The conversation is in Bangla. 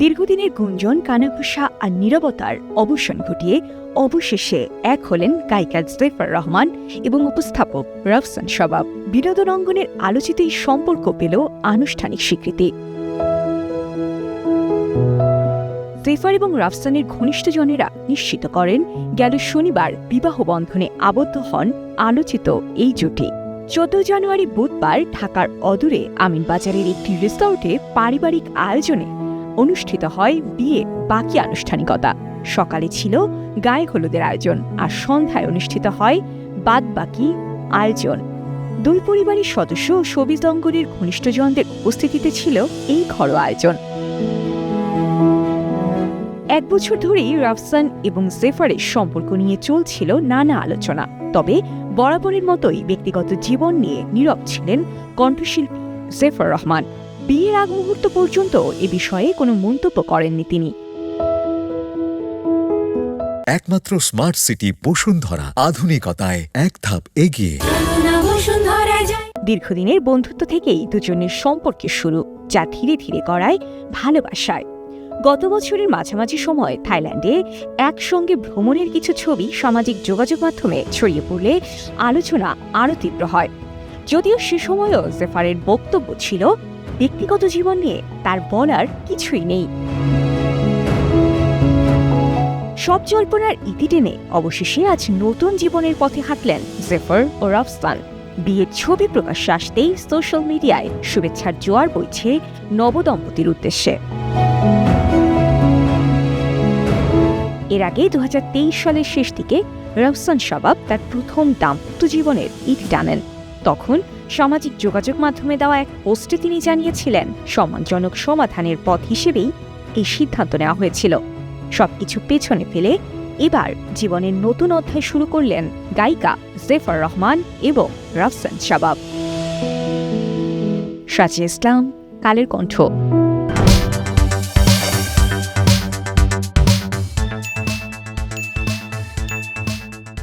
দীর্ঘদিনের গুঞ্জন, কানাঘুষা আর নীরবতার অবসান ঘটিয়ে অবশেষে এক হলেন গায়িকা জেফার রহমান এবং উপস্থাপক রাফসান শাবাব। বিনোদন অঙ্গনের আলোচিত এই সম্পর্ক পেল আনুষ্ঠানিক স্বীকৃতি। জেফার এবং রাফসানের ঘনিষ্ঠজনেরা নিশ্চিত করেন, গেল শনিবার বিবাহ বন্ধনে আবদ্ধ হন আলোচিত এই জুটি। 14 জানুয়ারি বুধবার ঢাকার অদূরে আমিনবাজারের একটি রিসোর্টে পারিবারিক আয়োজনে অনুষ্ঠিত হয় বিয়ে বাকি আনুষ্ঠানিকতা। সকালে ছিল গায়ে হলুদের আয়োজন, আর সন্ধ্যায় অনুষ্ঠিত হয় বাদ বাকি আয়োজন। দুই পরিবারের সদস্য ও শোবিজ অঙ্গনের ঘনিষ্ঠজনদের উপস্থিতিতে ছিল এই ঘরোয়া আয়োজন। 1 বছর ধরেই রাফসান এবং জেফারের সম্পর্ক নিয়ে চলছিল নানা আলোচনা। তবে বরাবরের মতোই ব্যক্তিগত জীবন নিয়ে নীরব ছিলেন কণ্ঠশিল্পী জেফার রহমান। বিয়ের আগ মুহূর্ত পর্যন্ত এ বিষয়ে কোনো মন্তব্য করেননি তিনি। একমাত্র স্মার্ট সিটি বসুন্ধরা, আধুনিকতায় এক ধাপ এগিয়ে। দীর্ঘদিনের বন্ধুত্ব থেকেই দুজনের সম্পর্কের শুরু, যা ধীরে ধীরে গড়ায় ভালোবাসায়। গত বছরের মাঝামাঝি সময় থাইল্যান্ডে একসঙ্গে ভ্রমণের কিছু ছবি সামাজিক যোগাযোগ মাধ্যমে ছড়িয়ে পড়লে আলোচনা আরও তীব্র হয়। যদিও সে সময়ও জেফারের বক্তব্য ছিল, ব্যক্তিগত জীবন নিয়ে তার বলার কিছুই নেই। সব জল্পনার ইতি টেনে অবশেষে আজ নতুন জীবনের পথে হাঁটলেন জেফার ও রাফসান। বিয়ের ছবি প্রকাশ্যে আসতেই সোশ্যাল মিডিয়ায় শুভেচ্ছার জোয়ার বইছে নবদম্পতির উদ্দেশ্যে। এর আগে 2023 সালের শেষ দিকে রাফসান শাবাব তার প্রথম দাম্পত্য জীবনের ইতি টানেন। তখন সামাজিক যোগাযোগ মাধ্যমে দেওয়া এক পোস্টে তিনি জানিয়েছিলেন, সম্মানজনক সমাধানের পথ হিসেবেই এই সিদ্ধান্ত নেওয়া হয়েছিল। সবকিছু পেছনে ফেলে এবার জীবনের নতুন অধ্যায় শুরু করলেন গায়িকা জেফার রহমান এবং রাফসান শাবাব। সাজিয়া ইসলাম, কালের কণ্ঠ।